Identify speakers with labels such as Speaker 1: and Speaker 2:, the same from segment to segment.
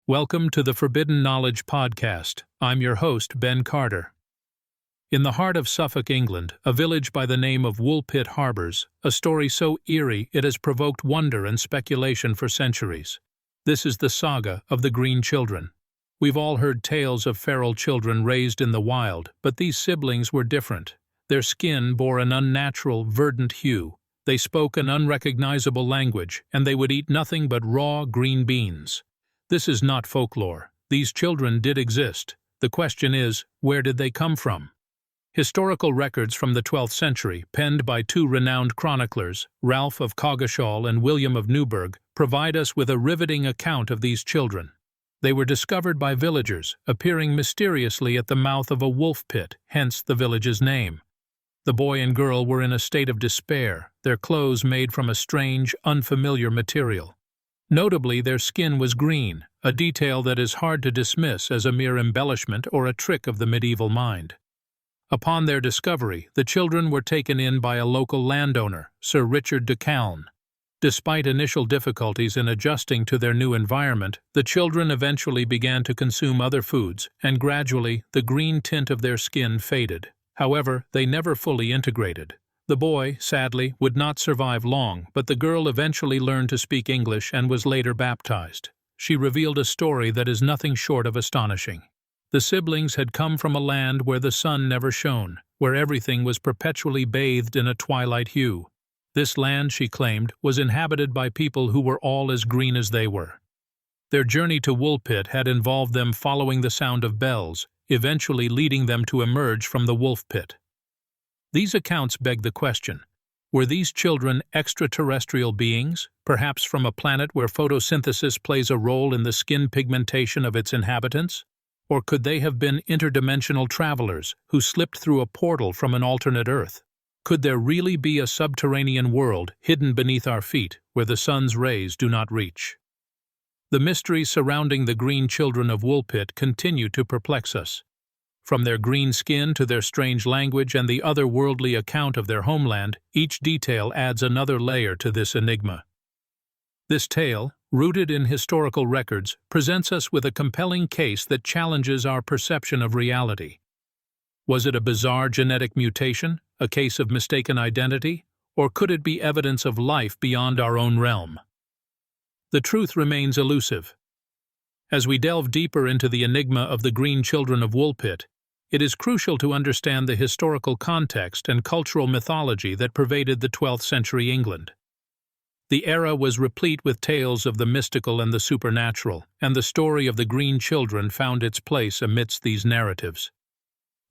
Speaker 1: Welcome to the Forbidden Knowledge Podcast. I'm your host, Ben Carter. In the heart of Suffolk, England, a village by the name of Woolpit harbors a story so eerie it has provoked wonder and speculation for centuries. This is the saga of the Green Children. We've all heard tales of feral children raised in the wild, but these siblings were different. Their skin bore an unnatural, verdant hue. They spoke an unrecognizable language, and they would eat nothing but raw green beans. This is not folklore. These children did exist. The question is, where did they come from? Historical records from the 12th century, penned by two renowned chroniclers, Ralph of Coggeshall and William of Newburgh, provide us with a riveting account of these children. They were discovered by villagers, appearing mysteriously at the mouth of a wolf pit, hence the village's name. The boy and girl were in a state of despair, their clothes made from a strange, unfamiliar material. Notably, their skin was green, a detail that is hard to dismiss as a mere embellishment or a trick of the medieval mind. Upon their discovery, the children were taken in by a local landowner, Sir Richard de Calne. Despite initial difficulties in adjusting to their new environment, the children eventually began to consume other foods, and gradually, the green tint of their skin faded. However, they never fully integrated. The boy, sadly, would not survive long, but the girl eventually learned to speak English and was later baptized. She revealed a story that is nothing short of astonishing. The siblings had come from a land where the sun never shone, where everything was perpetually bathed in a twilight hue. This land, she claimed, was inhabited by people who were all as green as they were. Their journey to Woolpit had involved them following the sound of bells, eventually leading them to emerge from the wolf pit. These accounts beg the question, were these children extraterrestrial beings, perhaps from a planet where photosynthesis plays a role in the skin pigmentation of its inhabitants? Or could they have been interdimensional travelers who slipped through a portal from an alternate Earth? Could there really be a subterranean world hidden beneath our feet where the sun's rays do not reach? The mysteries surrounding the Green Children of Woolpit continue to perplex us. From their green skin to their strange language and the otherworldly account of their homeland, each detail adds another layer to this enigma. This tale, rooted in historical records, presents us with a compelling case that challenges our perception of reality. Was it a bizarre genetic mutation, a case of mistaken identity, or could it be evidence of life beyond our own realm? The truth remains elusive. As we delve deeper into the enigma of the Green Children of Woolpit, it is crucial to understand the historical context and cultural mythology that pervaded the 12th century England. The era was replete with tales of the mystical and the supernatural, and the story of the Green Children found its place amidst these narratives.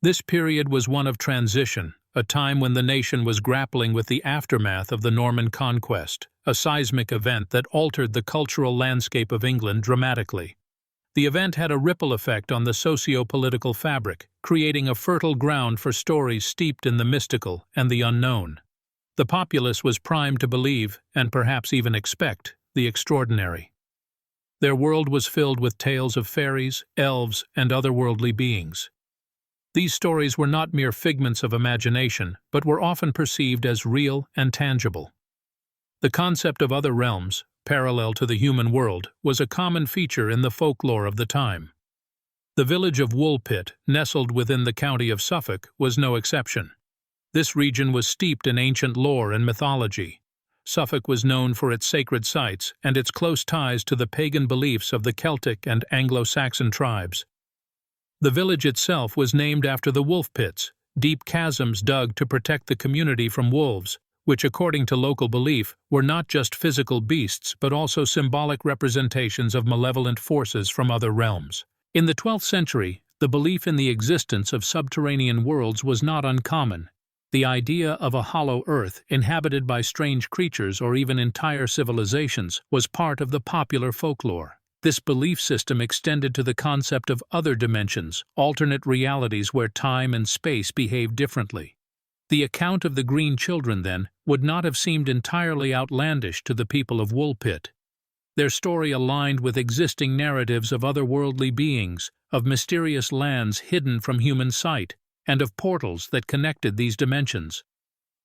Speaker 1: This period was one of transition, a time when the nation was grappling with the aftermath of the Norman conquest, a seismic event that altered the cultural landscape of England dramatically. The event had a ripple effect on the socio-political fabric, creating a fertile ground for stories steeped in the mystical and the unknown. The populace was primed to believe, and perhaps even expect, the extraordinary. Their world was filled with tales of fairies, elves, and otherworldly beings. These stories were not mere figments of imagination, but were often perceived as real and tangible. The concept of other realms, parallel to the human world, was a common feature in the folklore of the time. The village of Woolpit, nestled within the county of Suffolk, was no exception. This region was steeped in ancient lore and mythology. Suffolk was known for its sacred sites and its close ties to the pagan beliefs of the Celtic and Anglo-Saxon tribes. The village itself was named after the wolf pits, deep chasms dug to protect the community from wolves, which, according to local belief, were not just physical beasts but also symbolic representations of malevolent forces from other realms. In the 12th century, the belief in the existence of subterranean worlds was not uncommon. The idea of a hollow earth inhabited by strange creatures or even entire civilizations was part of the popular folklore. This belief system extended to the concept of other dimensions, alternate realities where time and space behave differently. The account of the Green Children, then, would not have seemed entirely outlandish to the people of Woolpit. Their story aligned with existing narratives of otherworldly beings, of mysterious lands hidden from human sight, and of portals that connected these dimensions.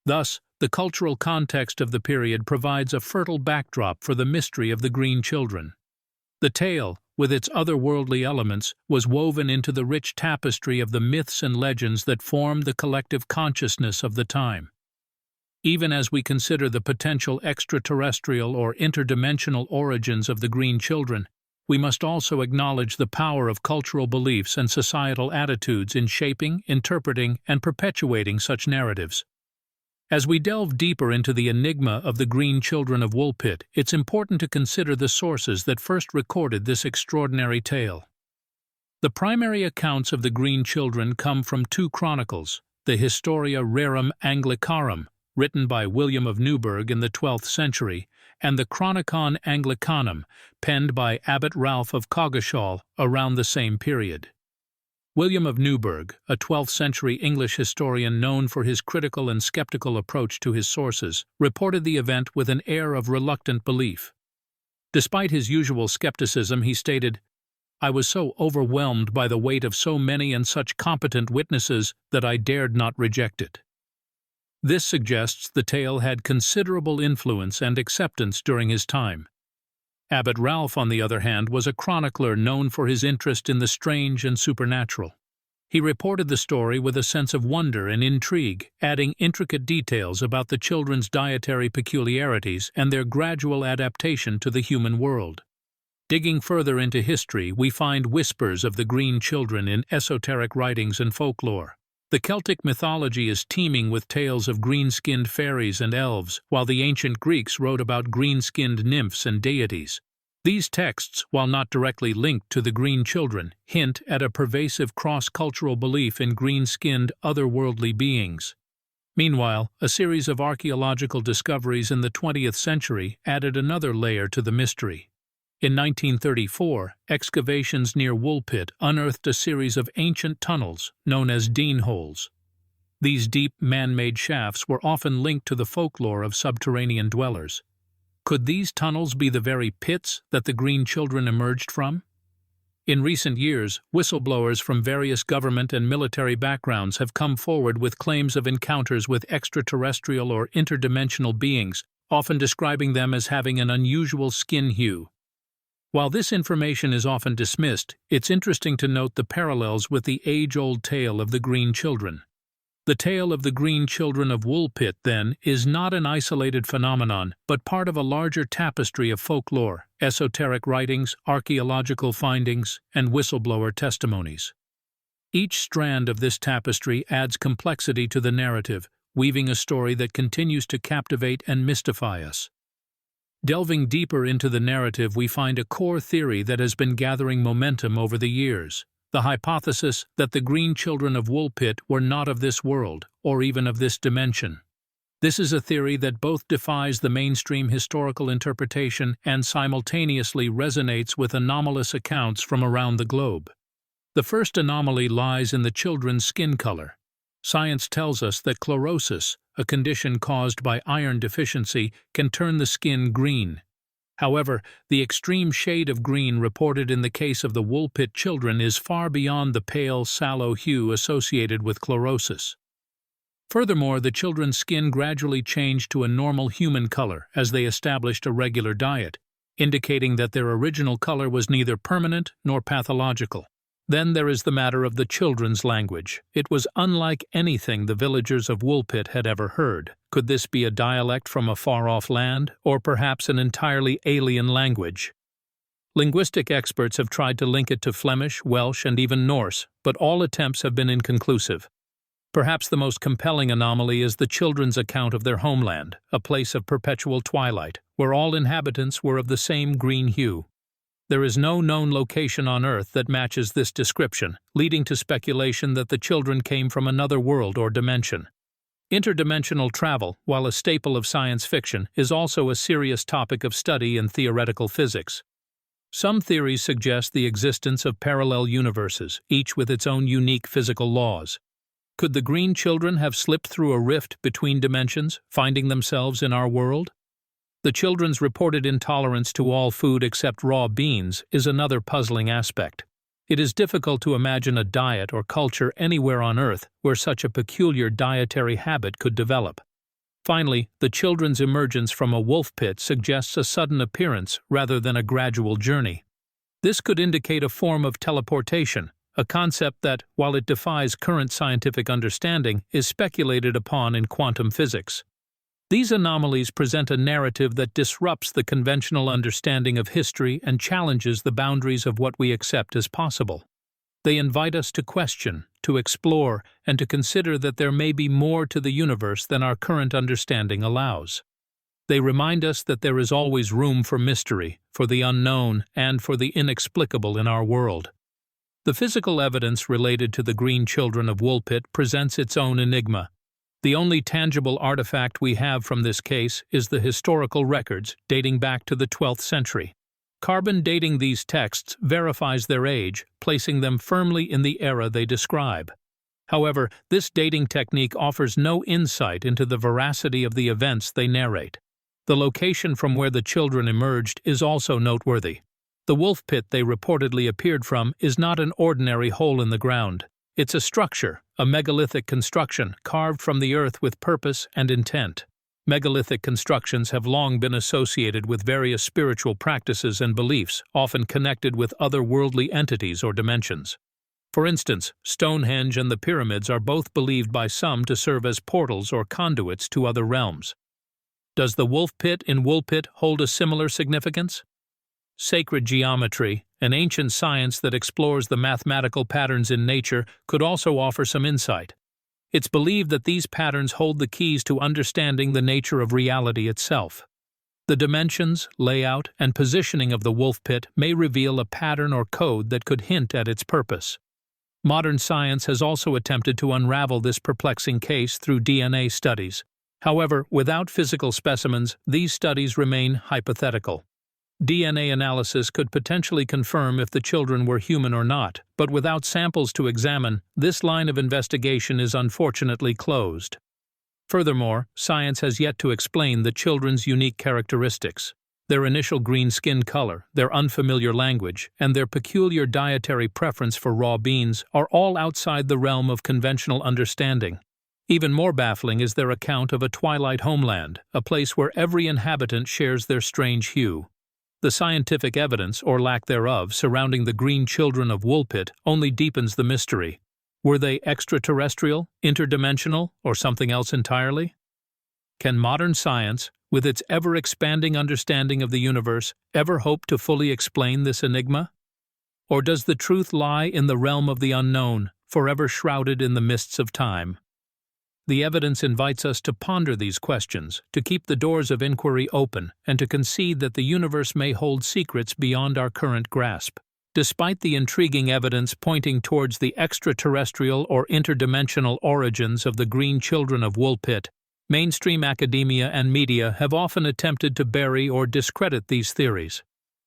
Speaker 1: Thus, the cultural context of the period provides a fertile backdrop for the mystery of the Green Children. The tale, with its otherworldly elements, was woven into the rich tapestry of the myths and legends that formed the collective consciousness of the time. Even as we consider the potential extraterrestrial or interdimensional origins of the green children, we must also acknowledge the power of cultural beliefs and societal attitudes in shaping, interpreting, and perpetuating such narratives. As we delve deeper into the enigma of the green children of Woolpit, it's important to consider the sources that first recorded this extraordinary tale. The primary accounts of the green children come from two chronicles, the Historia Rerum Anglicarum, written by William of Newburgh in the 12th century, and the Chronicon Anglicanum, penned by Abbot Ralph of Coggeshall around the same period. William of Newburgh, a 12th-century English historian known for his critical and skeptical approach to his sources, reported the event with an air of reluctant belief. Despite his usual skepticism, he stated, "I was so overwhelmed by the weight of so many and such competent witnesses that I dared not reject it." This suggests the tale had considerable influence and acceptance during his time. Abbot Ralph, on the other hand, was a chronicler known for his interest in the strange and supernatural. He reported the story with a sense of wonder and intrigue, adding intricate details about the children's dietary peculiarities and their gradual adaptation to the human world. Digging further into history, we find whispers of the green children in esoteric writings and folklore. The Celtic mythology is teeming with tales of green-skinned fairies and elves, while the ancient Greeks wrote about green-skinned nymphs and deities. These texts, while not directly linked to the green children, hint at a pervasive cross-cultural belief in green-skinned, otherworldly beings. Meanwhile, a series of archaeological discoveries in the 20th century added another layer to the mystery. In 1934, excavations near Woolpit unearthed a series of ancient tunnels known as Dean holes. These deep, man-made shafts were often linked to the folklore of subterranean dwellers. Could these tunnels be the very pits that the green children emerged from? In recent years, whistleblowers from various government and military backgrounds have come forward with claims of encounters with extraterrestrial or interdimensional beings, often describing them as having an unusual skin hue. While this information is often dismissed, it's interesting to note the parallels with the age-old tale of the green children. The tale of the green children of Woolpit, then, is not an isolated phenomenon, but part of a larger tapestry of folklore, esoteric writings, archaeological findings, and whistleblower testimonies. Each strand of this tapestry adds complexity to the narrative, weaving a story that continues to captivate and mystify us. Delving deeper into the narrative, we find a core theory that has been gathering momentum over the years, the hypothesis that the green children of Woolpit were not of this world, or even of this dimension. This is a theory that both defies the mainstream historical interpretation and simultaneously resonates with anomalous accounts from around the globe. The first anomaly lies in the children's skin color. Science tells us that chlorosis, a condition caused by iron deficiency, can turn the skin green. However, the extreme shade of green reported in the case of the Woolpit children is far beyond the pale, sallow hue associated with chlorosis. Furthermore, the children's skin gradually changed to a normal human color as they established a regular diet, indicating that their original color was neither permanent nor pathological. Then there is the matter of the children's language. It was unlike anything the villagers of Woolpit had ever heard. Could this be a dialect from a far-off land, or perhaps an entirely alien language? Linguistic experts have tried to link it to Flemish, Welsh, and even Norse, but all attempts have been inconclusive. Perhaps the most compelling anomaly is the children's account of their homeland, a place of perpetual twilight, where all inhabitants were of the same green hue. There is no known location on Earth that matches this description, leading to speculation that the children came from another world or dimension. Interdimensional travel, while a staple of science fiction, is also a serious topic of study in theoretical physics. Some theories suggest the existence of parallel universes, each with its own unique physical laws. Could the green children have slipped through a rift between dimensions, finding themselves in our world? The children's reported intolerance to all food except raw beans is another puzzling aspect. It is difficult to imagine a diet or culture anywhere on Earth where such a peculiar dietary habit could develop. Finally, the children's emergence from a wolf pit suggests a sudden appearance rather than a gradual journey. This could indicate a form of teleportation, a concept that, while it defies current scientific understanding, is speculated upon in quantum physics. These anomalies present a narrative that disrupts the conventional understanding of history and challenges the boundaries of what we accept as possible. They invite us to question, to explore, and to consider that there may be more to the universe than our current understanding allows. They remind us that there is always room for mystery, for the unknown, and for the inexplicable in our world. The physical evidence related to the green children of Woolpit presents its own enigma. The only tangible artifact we have from this case is the historical records dating back to the 12th century. Carbon dating these texts verifies their age, placing them firmly in the era they describe. However, this dating technique offers no insight into the veracity of the events they narrate. The location from where the children emerged is also noteworthy. The wolf pit they reportedly appeared from is not an ordinary hole in the ground. It's a structure, a megalithic construction carved from the earth with purpose and intent. Megalithic constructions have long been associated with various spiritual practices and beliefs, often connected with otherworldly entities or dimensions. For instance, Stonehenge and the pyramids are both believed by some to serve as portals or conduits to other realms. Does the wolf pit in Woolpit hold a similar significance? Sacred geometry, an ancient science that explores the mathematical patterns in nature, could also offer some insight. It's believed that these patterns hold the keys to understanding the nature of reality itself. The dimensions, layout, and positioning of the wolf pit may reveal a pattern or code that could hint at its purpose. Modern science has also attempted to unravel this perplexing case through DNA studies. However, without physical specimens, these studies remain hypothetical. DNA analysis could potentially confirm if the children were human or not, but without samples to examine, this line of investigation is unfortunately closed. Furthermore, science has yet to explain the children's unique characteristics. Their initial green skin color, their unfamiliar language, and their peculiar dietary preference for raw beans are all outside the realm of conventional understanding. Even more baffling is their account of a twilight homeland, a place where every inhabitant shares their strange hue. The scientific evidence, or lack thereof, surrounding the green children of Woolpit only deepens the mystery. Were they extraterrestrial, interdimensional, or something else entirely? Can modern science, with its ever-expanding understanding of the universe, ever hope to fully explain this enigma? Or does the truth lie in the realm of the unknown, forever shrouded in the mists of time? The evidence invites us to ponder these questions, to keep the doors of inquiry open, and to concede that the universe may hold secrets beyond our current grasp. Despite the intriguing evidence pointing towards the extraterrestrial or interdimensional origins of the green children of Woolpit, mainstream academia and media have often attempted to bury or discredit these theories.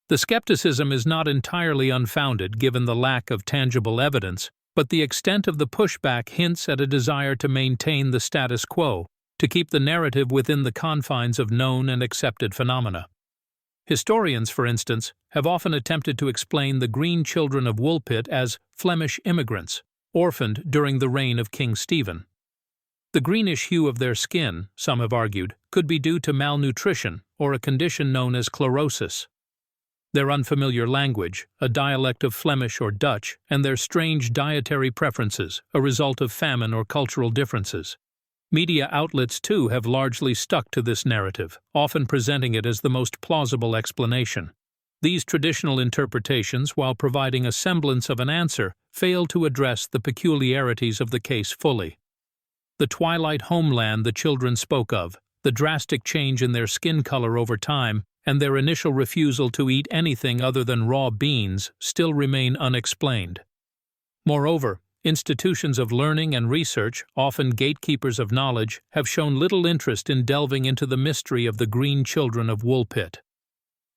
Speaker 1: The skepticism is not entirely unfounded given the lack of tangible evidence, but the extent of the pushback hints at a desire to maintain the status quo, to keep the narrative within the confines of known and accepted phenomena. Historians, for instance, have often attempted to explain the green children of Woolpit as Flemish immigrants, orphaned during the reign of King Stephen. The greenish hue of their skin, some have argued, could be due to malnutrition or a condition known as chlorosis. Their unfamiliar language, a dialect of Flemish or Dutch, and their strange dietary preferences, a result of famine or cultural differences. Media outlets, too, have largely stuck to this narrative, often presenting it as the most plausible explanation. These traditional interpretations, while providing a semblance of an answer, fail to address the peculiarities of the case fully. The twilight homeland the children spoke of, the drastic change in their skin color over time, and their initial refusal to eat anything other than raw beans still remain unexplained. Moreover, institutions of learning and research, often gatekeepers of knowledge, have shown little interest in delving into the mystery of the green children of Woolpit.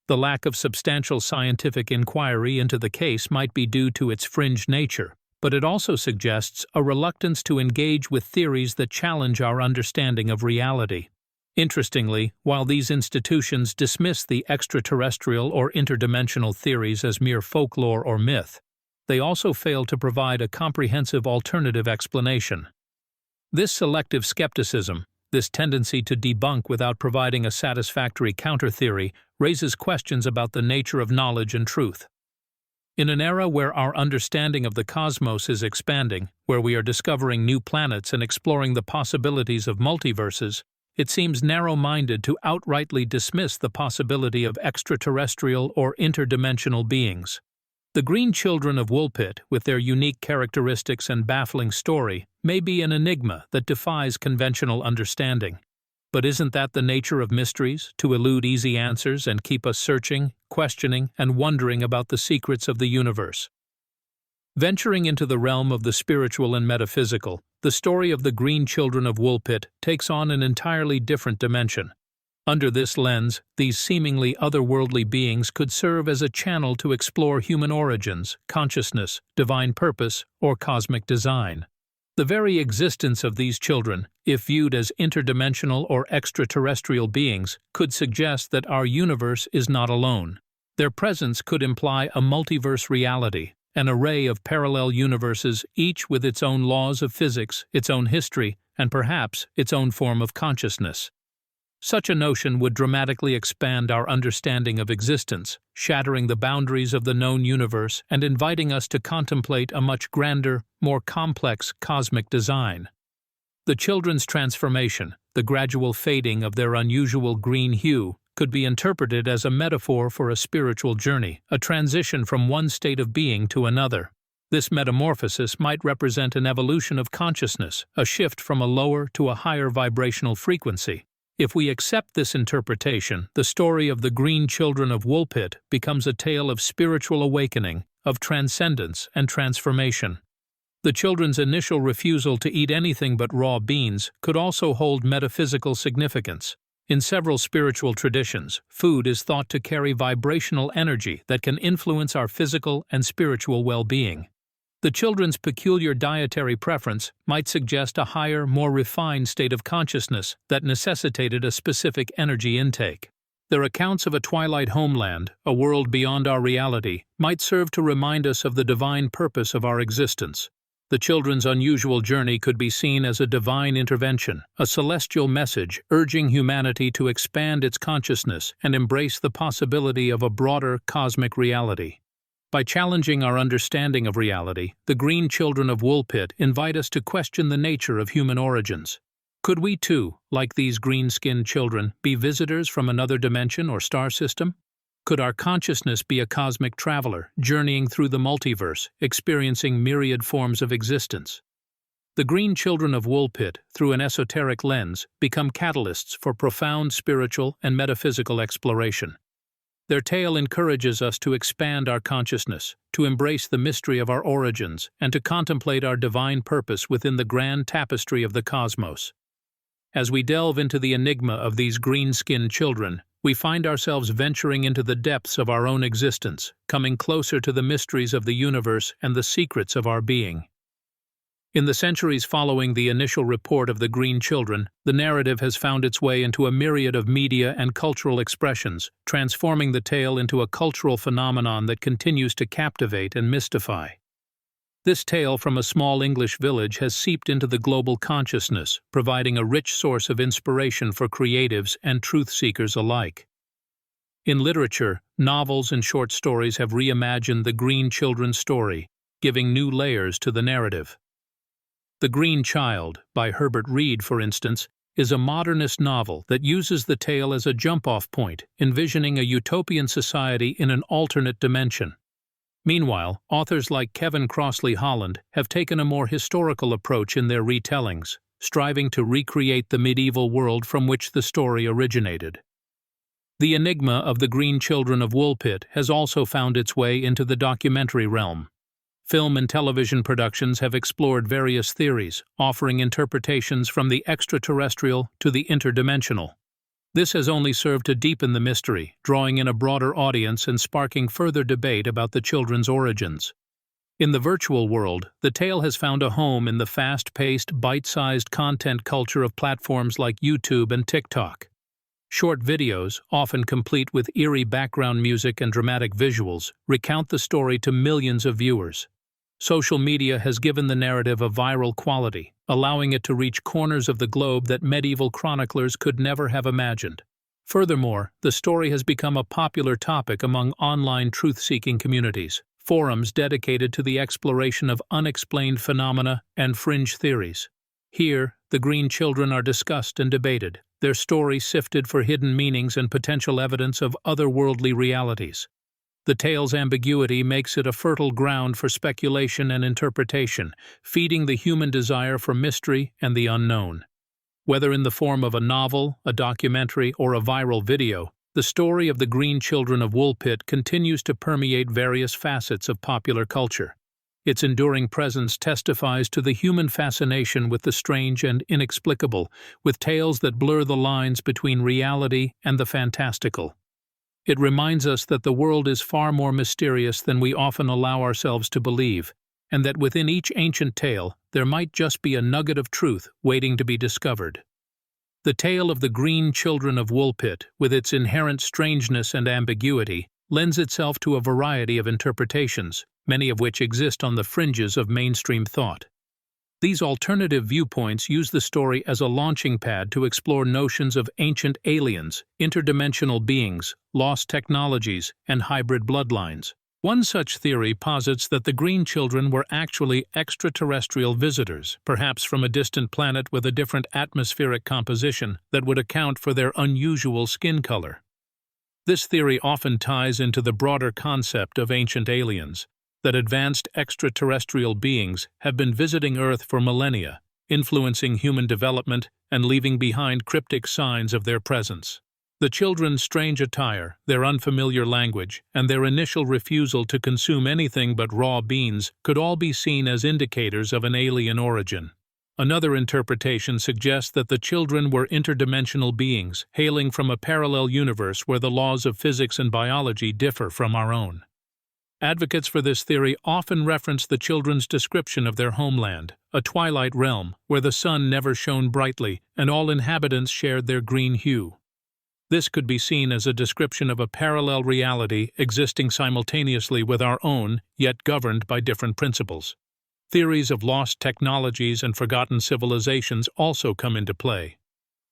Speaker 1: The lack of substantial scientific inquiry into the case might be due to its fringe nature, but it also suggests a reluctance to engage with theories that challenge our understanding of reality. Interestingly, while these institutions dismiss the extraterrestrial or interdimensional theories as mere folklore or myth, they also fail to provide a comprehensive alternative explanation. This selective skepticism, this tendency to debunk without providing a satisfactory counter-theory, raises questions about the nature of knowledge and truth. In an era where our understanding of the cosmos is expanding, where we are discovering new planets and exploring the possibilities of multiverses, it seems narrow-minded to outrightly dismiss the possibility of extraterrestrial or interdimensional beings. The green children of Woolpit, with their unique characteristics and baffling story, may be an enigma that defies conventional understanding. But isn't that the nature of mysteries, to elude easy answers and keep us searching, questioning, and wondering about the secrets of the universe? Venturing into the realm of the spiritual and metaphysical, the story of the green children of Woolpit takes on an entirely different dimension. Under this lens, these seemingly otherworldly beings could serve as a channel to explore human origins, consciousness, divine purpose, or cosmic design. The very existence of these children, if viewed as interdimensional or extraterrestrial beings, could suggest that our universe is not alone. Their presence could imply a multiverse reality, an array of parallel universes, each with its own laws of physics, its own history, and perhaps its own form of consciousness. Such a notion would dramatically expand our understanding of existence, shattering the boundaries of the known universe and inviting us to contemplate a much grander, more complex cosmic design. The children's transformation, the gradual fading of their unusual green hue, could be interpreted as a metaphor for a spiritual journey, a transition from one state of being to another. This metamorphosis might represent an evolution of consciousness, a shift from a lower to a higher vibrational frequency. If we accept this interpretation, the story of the green children of Woolpit becomes a tale of spiritual awakening, of transcendence and transformation. The children's initial refusal to eat anything but raw beans could also hold metaphysical significance. In several spiritual traditions, food is thought to carry vibrational energy that can influence our physical and spiritual well-being. The children's peculiar dietary preference might suggest a higher, more refined state of consciousness that necessitated a specific energy intake. Their accounts of a twilight homeland, a world beyond our reality, might serve to remind us of the divine purpose of our existence. The children's unusual journey could be seen as a divine intervention, a celestial message urging humanity to expand its consciousness and embrace the possibility of a broader cosmic reality. By challenging our understanding of reality, the green children of Woolpit invite us to question the nature of human origins. Could we too, like these green-skinned children, be visitors from another dimension or star system? Could our consciousness be a cosmic traveler, journeying through the multiverse, experiencing myriad forms of existence? The green children of Woolpit, through an esoteric lens, become catalysts for profound spiritual and metaphysical exploration. Their tale encourages us to expand our consciousness, to embrace the mystery of our origins, and to contemplate our divine purpose within the grand tapestry of the cosmos. As we delve into the enigma of these green-skinned children, we find ourselves venturing into the depths of our own existence, coming closer to the mysteries of the universe and the secrets of our being. In the centuries following the initial report of the green children, the narrative has found its way into a myriad of media and cultural expressions, transforming the tale into a cultural phenomenon that continues to captivate and mystify. This tale from a small English village has seeped into the global consciousness, providing a rich source of inspiration for creatives and truth-seekers alike. In literature, novels and short stories have reimagined the green children's story, giving new layers to the narrative. The Green Child, by Herbert Reed, for instance, is a modernist novel that uses the tale as a jump-off point, envisioning a utopian society in an alternate dimension. Meanwhile, authors like Kevin Crossley Holland have taken a more historical approach in their retellings, striving to recreate the medieval world from which the story originated. The enigma of the green children of Woolpit has also found its way into the documentary realm. Film and television productions have explored various theories, offering interpretations from the extraterrestrial to the interdimensional. This has only served to deepen the mystery, drawing in a broader audience and sparking further debate about the children's origins. In the virtual world, the tale has found a home in the fast-paced, bite-sized content culture of platforms like YouTube and TikTok. Short videos, often complete with eerie background music and dramatic visuals, recount the story to millions of viewers. Social media has given the narrative a viral quality, allowing it to reach corners of the globe that medieval chroniclers could never have imagined. Furthermore, the story has become a popular topic among online truth-seeking communities, forums dedicated to the exploration of unexplained phenomena and fringe theories. Here, the green children are discussed and debated, their story sifted for hidden meanings and potential evidence of otherworldly realities. The tale's ambiguity makes it a fertile ground for speculation and interpretation, feeding the human desire for mystery and the unknown. Whether in the form of a novel, a documentary, or a viral video, the story of the green children of Woolpit continues to permeate various facets of popular culture. Its enduring presence testifies to the human fascination with the strange and inexplicable, with tales that blur the lines between reality and the fantastical. It reminds us that the world is far more mysterious than we often allow ourselves to believe, and that within each ancient tale there might just be a nugget of truth waiting to be discovered. The tale of the green children of Woolpit, with its inherent strangeness and ambiguity, lends itself to a variety of interpretations, many of which exist on the fringes of mainstream thought. These alternative viewpoints use the story as a launching pad to explore notions of ancient aliens, interdimensional beings, lost technologies, and hybrid bloodlines. One such theory posits that the green children were actually extraterrestrial visitors, perhaps from a distant planet with a different atmospheric composition that would account for their unusual skin color. This theory often ties into the broader concept of ancient aliens, that advanced extraterrestrial beings have been visiting Earth for millennia, influencing human development and leaving behind cryptic signs of their presence. The children's strange attire, their unfamiliar language, and their initial refusal to consume anything but raw beans could all be seen as indicators of an alien origin. Another interpretation suggests that the children were interdimensional beings, hailing from a parallel universe where the laws of physics and biology differ from our own. Advocates for this theory often reference the children's description of their homeland, a twilight realm where the sun never shone brightly and all inhabitants shared their green hue. This could be seen as a description of a parallel reality existing simultaneously with our own, yet governed by different principles. Theories of lost technologies and forgotten civilizations also come into play.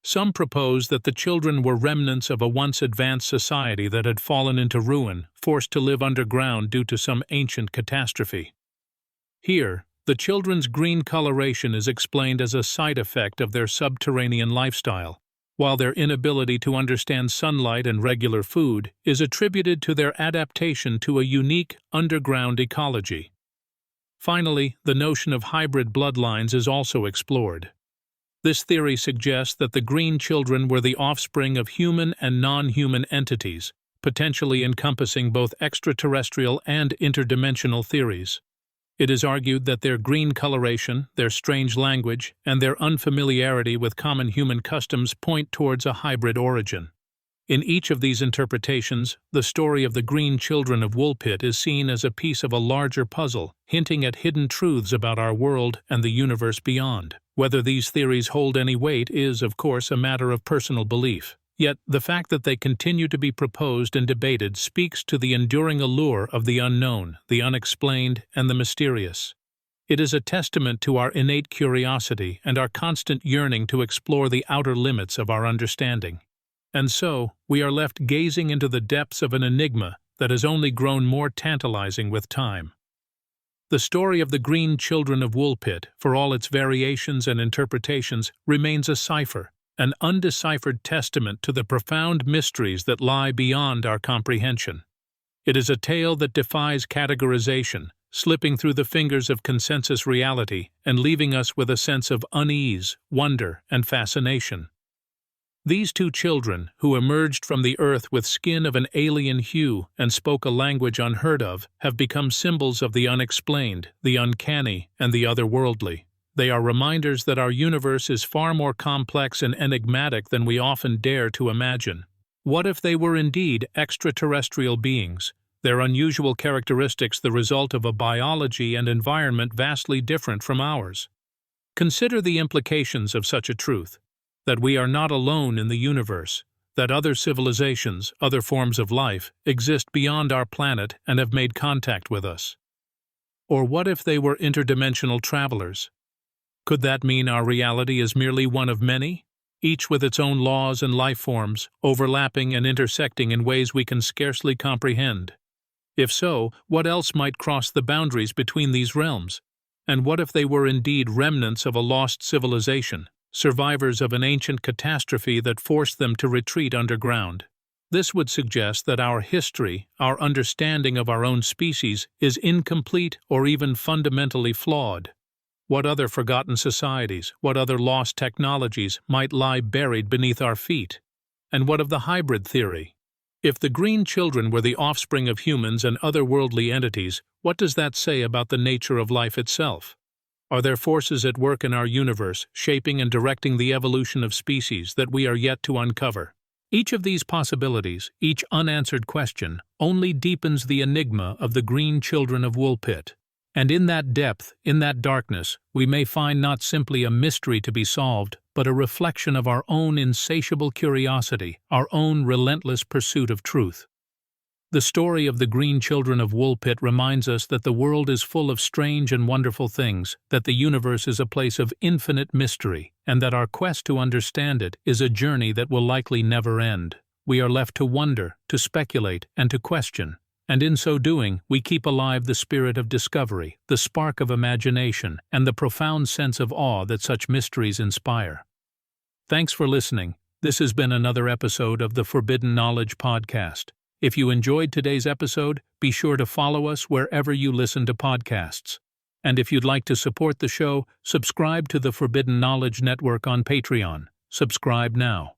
Speaker 1: Some propose that the children were remnants of a once advanced society that had fallen into ruin, forced to live underground due to some ancient catastrophe. Here, the children's green coloration is explained as a side effect of their subterranean lifestyle, while their inability to understand sunlight and regular food is attributed to their adaptation to a unique underground ecology. Finally, the notion of hybrid bloodlines is also explored. This theory suggests that the green children were the offspring of human and non-human entities, potentially encompassing both extraterrestrial and interdimensional theories. It is argued that their green coloration, their strange language, and their unfamiliarity with common human customs point towards a hybrid origin. In each of these interpretations, the story of the green children of Woolpit is seen as a piece of a larger puzzle, hinting at hidden truths about our world and the universe beyond. Whether these theories hold any weight is, of course, a matter of personal belief. Yet, the fact that they continue to be proposed and debated speaks to the enduring allure of the unknown, the unexplained, and the mysterious. It is a testament to our innate curiosity and our constant yearning to explore the outer limits of our understanding. And so, we are left gazing into the depths of an enigma that has only grown more tantalizing with time. The story of the green children of Woolpit, for all its variations and interpretations, remains a cipher, an undeciphered testament to the profound mysteries that lie beyond our comprehension. It is a tale that defies categorization, slipping through the fingers of consensus reality and leaving us with a sense of unease, wonder, and fascination. These two children, who emerged from the earth with skin of an alien hue and spoke a language unheard of, have become symbols of the unexplained, the uncanny, and the otherworldly. They are reminders that our universe is far more complex and enigmatic than we often dare to imagine. What if they were indeed extraterrestrial beings, their unusual characteristics the result of a biology and environment vastly different from ours? Consider the implications of such a truth. That we are not alone in the universe, that other civilizations, other forms of life, exist beyond our planet and have made contact with us. Or what if they were interdimensional travelers? Could that mean our reality is merely one of many, each with its own laws and life forms, overlapping and intersecting in ways we can scarcely comprehend? If so, what else might cross the boundaries between these realms? And what if they were indeed remnants of a lost civilization, survivors of an ancient catastrophe that forced them to retreat underground? This would suggest that our history, our understanding of our own species, is incomplete or even fundamentally flawed. What other forgotten societies, what other lost technologies might lie buried beneath our feet? And what of the hybrid theory? If the green children were the offspring of humans and otherworldly entities, what does that say about the nature of life itself? Are there forces at work in our universe, shaping and directing the evolution of species that we are yet to uncover? Each of these possibilities, each unanswered question, only deepens the enigma of the green children of Woolpit. And in that depth, in that darkness, we may find not simply a mystery to be solved, but a reflection of our own insatiable curiosity, our own relentless pursuit of truth. The story of the green children of Woolpit reminds us that the world is full of strange and wonderful things, that the universe is a place of infinite mystery, and that our quest to understand it is a journey that will likely never end. We are left to wonder, to speculate, and to question. And in so doing, we keep alive the spirit of discovery, the spark of imagination, and the profound sense of awe that such mysteries inspire. Thanks for listening. This has been another episode of the Forbidden Knowledge Podcast. If you enjoyed today's episode, be sure to follow us wherever you listen to podcasts. And if you'd like to support the show, subscribe to the Forbidden Knowledge Network on Patreon. Subscribe now.